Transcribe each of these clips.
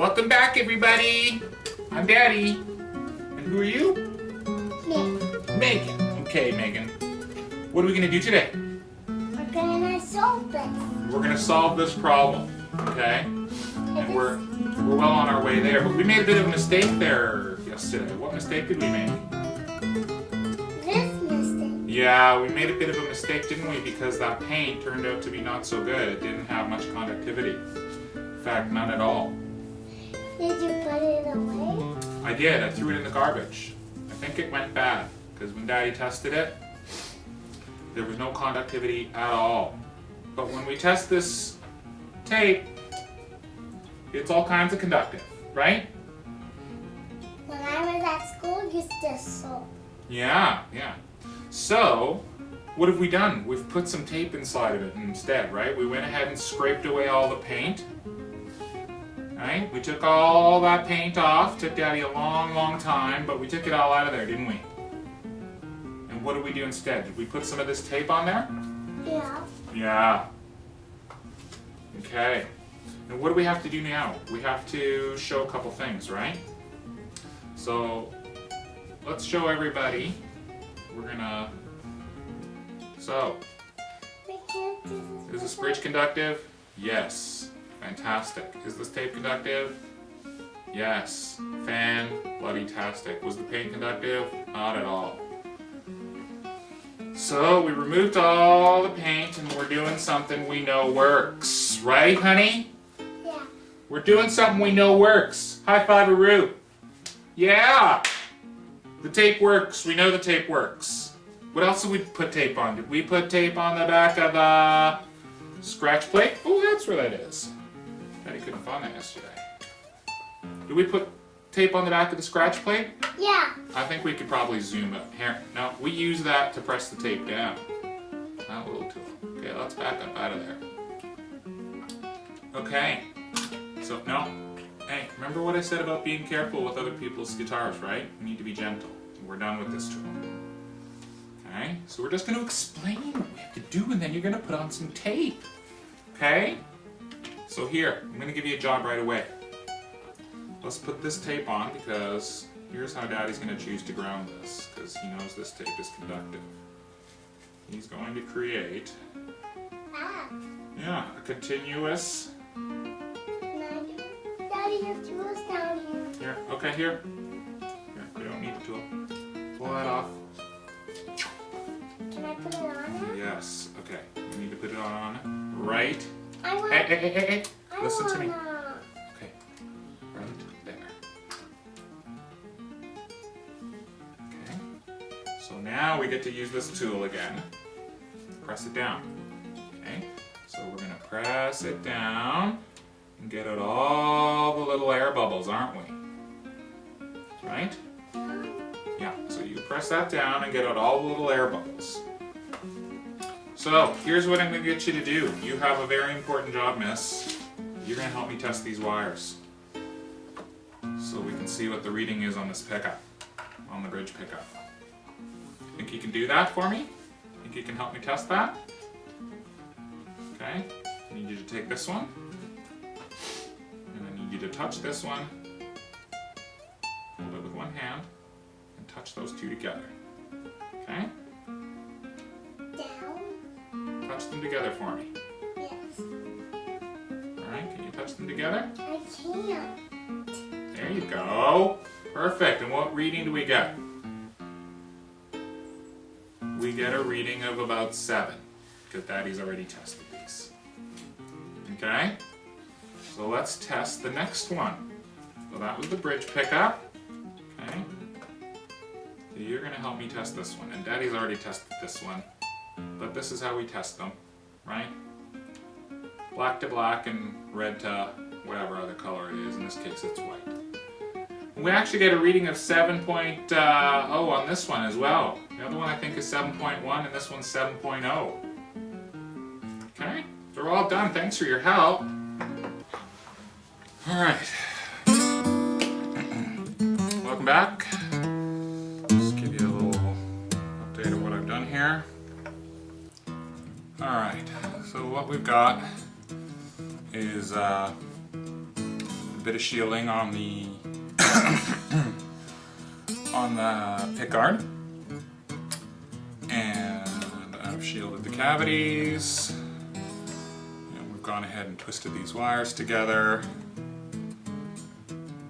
Welcome back, everybody. I'm Daddy. And who are you? Megan. Megan. Okay, Megan. What are we going to do today? We're gonna solve this. We're going to solve this problem, okay? And we're well on our way there. But we made a bit of a mistake there yesterday. What mistake did we make? This mistake. Yeah, we made a bit of a mistake, didn't we? Because that paint turned out to be not so good. It didn't have much conductivity. In fact, none at all. Did you put it away? I did. I threw it in the garbage. I think it went bad because when Daddy tested it, there was no conductivity at all. But when we test this tape, it's all kinds of conductive, right? When I was at school, you still sold. Yeah. So, what have we done? We've put some tape inside of it instead, right? We went ahead and scraped away all the paint. Right? We took all that paint off. Took Daddy a long time, but we took it all out of there, didn't we? And what did we do instead? Did we put some of this tape on there? Yeah. Yeah. Okay. And what do we have to do now? We have to show a couple things, right? So, let's show everybody. We're gonna... So, We can't do this. is this bridge conductive? Yes. Fantastic. Is this tape conductive? Yes. Fan-bloody-tastic. Was the paint conductive? Not at all. So we removed all the paint and we're doing something we know works. Right, honey? Yeah. We're doing something we know works. High five-a-roo. Yeah! The tape works. We know the tape works. What else did we put tape on? Did we put tape on the back of the scratch plate? Oh, that's where that is. Daddy couldn't find that yesterday. Did we put tape on the back of the scratch plate? Yeah. I think we could probably zoom up. Here, no, we use that to press the tape down. That little tool. Okay, let's back up out of there. Okay. So, no. Hey, remember what I said about being careful with other people's guitars, right? We need to be gentle. We're done with this tool. Okay, so we're just going to explain what we have to do and then you're going to put on some tape. Okay? So here, I'm going to give you a job right away. Let's put this tape on because here's how Daddy's going to choose to ground this because he knows this tape is conductive. He's going to create, a continuous... Daddy, your tool's down here. Here, okay, here. Here, we don't need the tool. Pull that off. Can I put it on there? Yes, okay. We need to put it on right. I want. Hey. I Listen to me. wanna. Okay, right there. Okay, so now we get to use this tool again. Press it down. Okay, so we're gonna press it down and get out all the little air bubbles, aren't we? Right? Yeah, so you press that down and get out all the little air bubbles. So, here's what I'm going to get you to do. You have a very important job, miss. You're going to help me test these wires. So we can see what the reading is on this pickup. On the bridge pickup. Think you can do that for me? Think you can help me test that? Okay. I need you to take this one. And I need you to touch this one. Hold it with one hand. And touch those two together. Okay? Down. Touch them together for me. Yes. Alright, can you touch them together? I can't. There you go. Perfect. And what reading do we get? We get a reading of about 7. Because Daddy's already tested these. Okay? So let's test the next one. So that was the bridge pickup. Okay? So you're going to help me test this one. And Daddy's already tested this one. But this is how we test them. Right? Black to black and red to whatever other color it is. In this case, it's white. We actually get a reading of 7.0 on this one as well. The other one I think is 7.1 and this one's 7.0. Okay, they're all done. Thanks for your help. Alright. Welcome back. Just give you a little update of what I've done here. Alright, so what we've got is bit of shielding on the on the pickguard, and I've shielded the cavities, and we've gone ahead and twisted these wires together,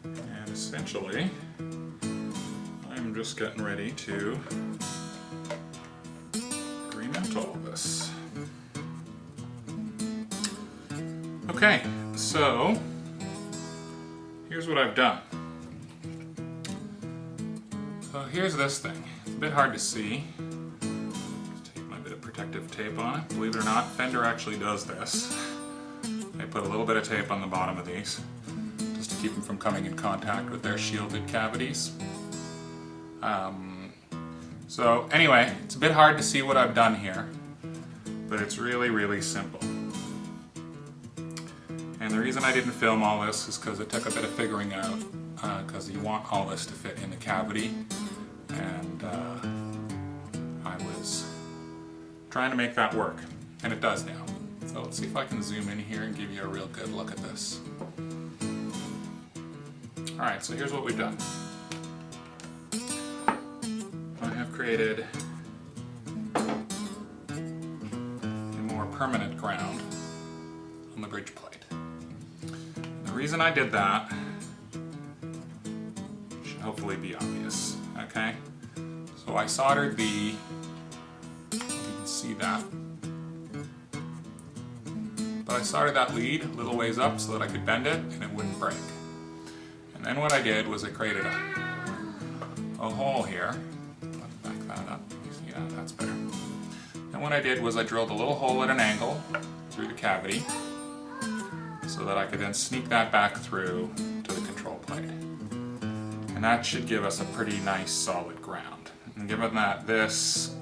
and essentially I'm just getting ready to remount all of this. Okay, so here's what I've done. So here's this thing. It's a bit hard to see. Just take my bit of protective tape on it. Believe it or not, Fender actually does this. They put a little bit of tape on the bottom of these just to keep them from coming in contact with their shielded cavities. So anyway, it's a bit hard to see what I've done here, but it's really, really simple. And the reason I didn't film all this is because it took a bit of figuring out, because you want all this to fit in the cavity, and I was trying to make that work, and it does now. So let's see if I can zoom in here and give you a real good look at this. Alright, so here's what we've done. I have created a more permanent ground on the bridge plate. The reason I did that should hopefully be obvious, okay? So I soldered the, you can see that, but I soldered that lead a little ways up so that I could bend it and it wouldn't break. And then what I did was I created a hole here. Let's back that up, you see that, that's better. And what I did was I drilled a little hole at an angle through the cavity, so that I could then sneak that back through to the control plate. And that should give us a pretty nice solid ground. And given that this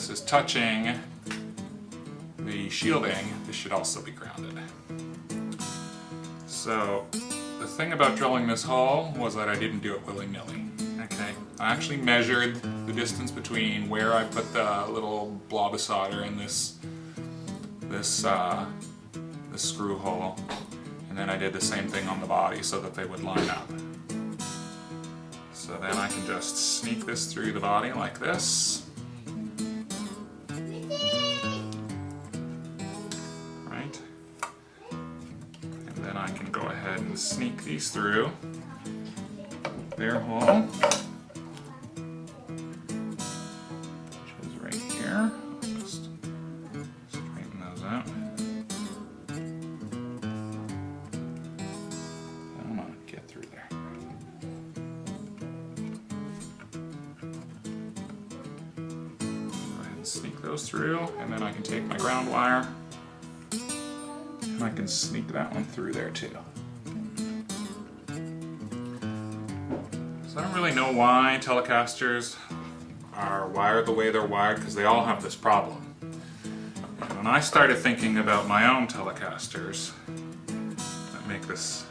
is touching the shielding, this should also be grounded. So the thing about drilling this hole was that I didn't do it willy-nilly. Okay, I actually measured the distance between where I put the little blob of solder in this screw hole, and then I did the same thing on the body so that they would line up. So then I can just sneak this through the body like this. Right? And then I can go ahead and sneak these through their hole, which is right here. Just straighten those out. Get through there. Go ahead and sneak those through, and then I can take my ground wire and I can sneak that one through there too. So I don't really know why Telecasters are wired the way they're wired, because they all have this problem. And when I started thinking about my own Telecasters that make this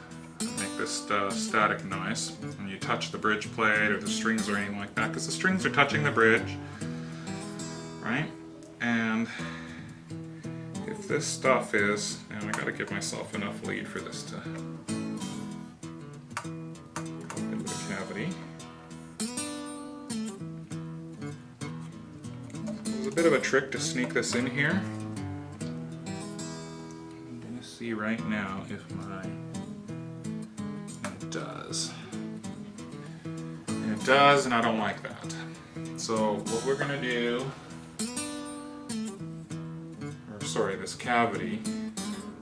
static noise when you touch the bridge plate or the strings or anything like that, because the strings are touching the bridge, right? And if this stuff is, and I gotta give myself enough lead for this to go into the cavity. There's a bit of a trick to sneak this in here. I'm gonna see right now if it does. And it does, and I don't like that. So what we're gonna do, or sorry, this cavity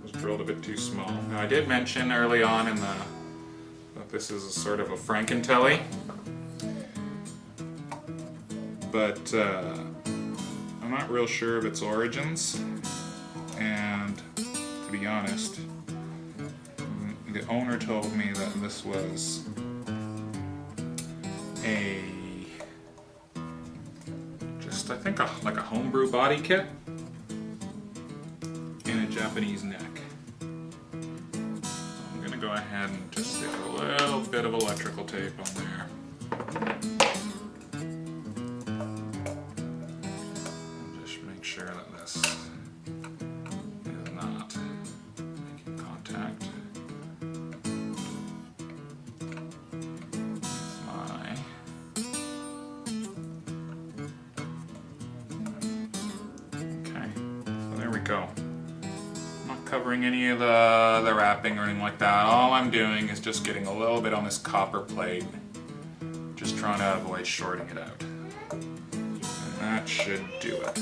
was drilled a bit too small. Now I did mention early on in that this is a sort of a Franken-Tele, but I'm not real sure of its origins, and to be honest, the owner told me that this was I think like a homebrew body kit in a Japanese neck. I'm gonna go ahead and just stick a little bit of electrical tape on there. And just make sure that this is not making contact go. I'm not covering any of the wrapping or anything like that. All I'm doing is just getting a little bit on this copper plate. Just trying to avoid shorting it out. And that should do it.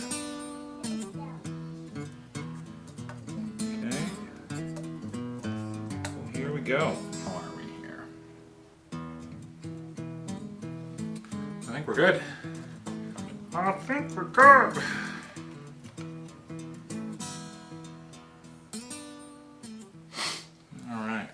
Okay. Well, here we go. How are we here? I think we're good. I think we're good. All right.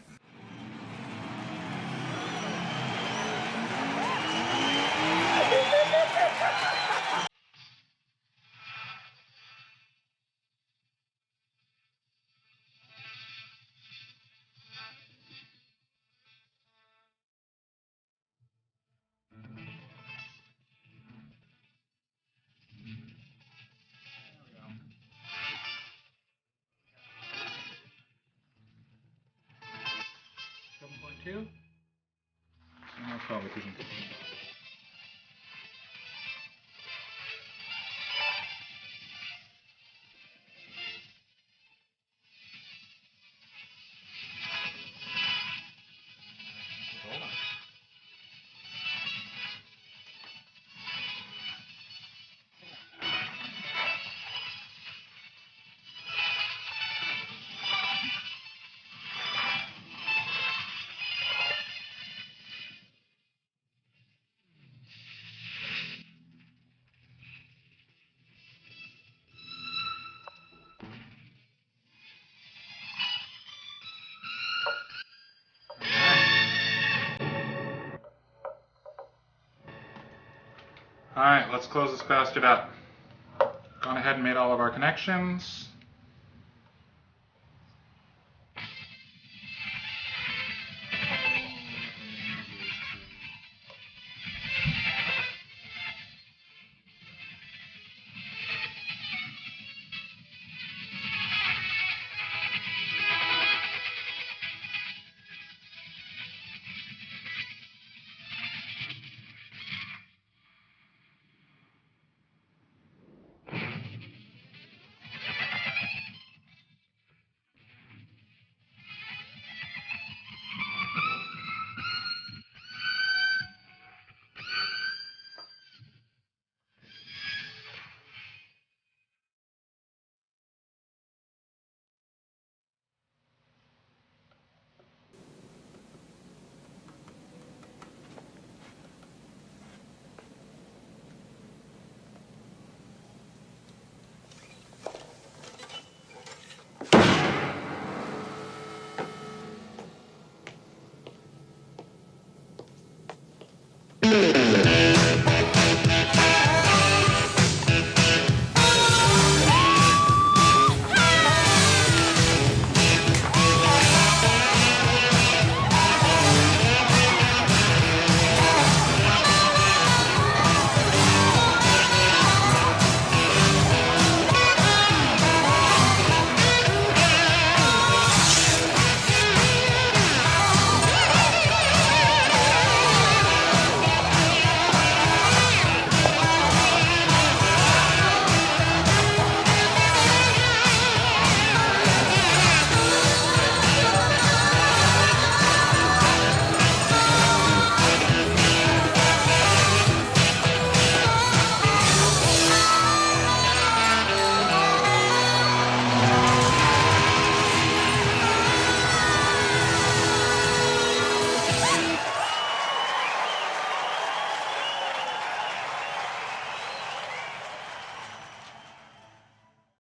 Two? No, probably couldn't. Alright, let's close this bastard up. Gone ahead and made all of our connections.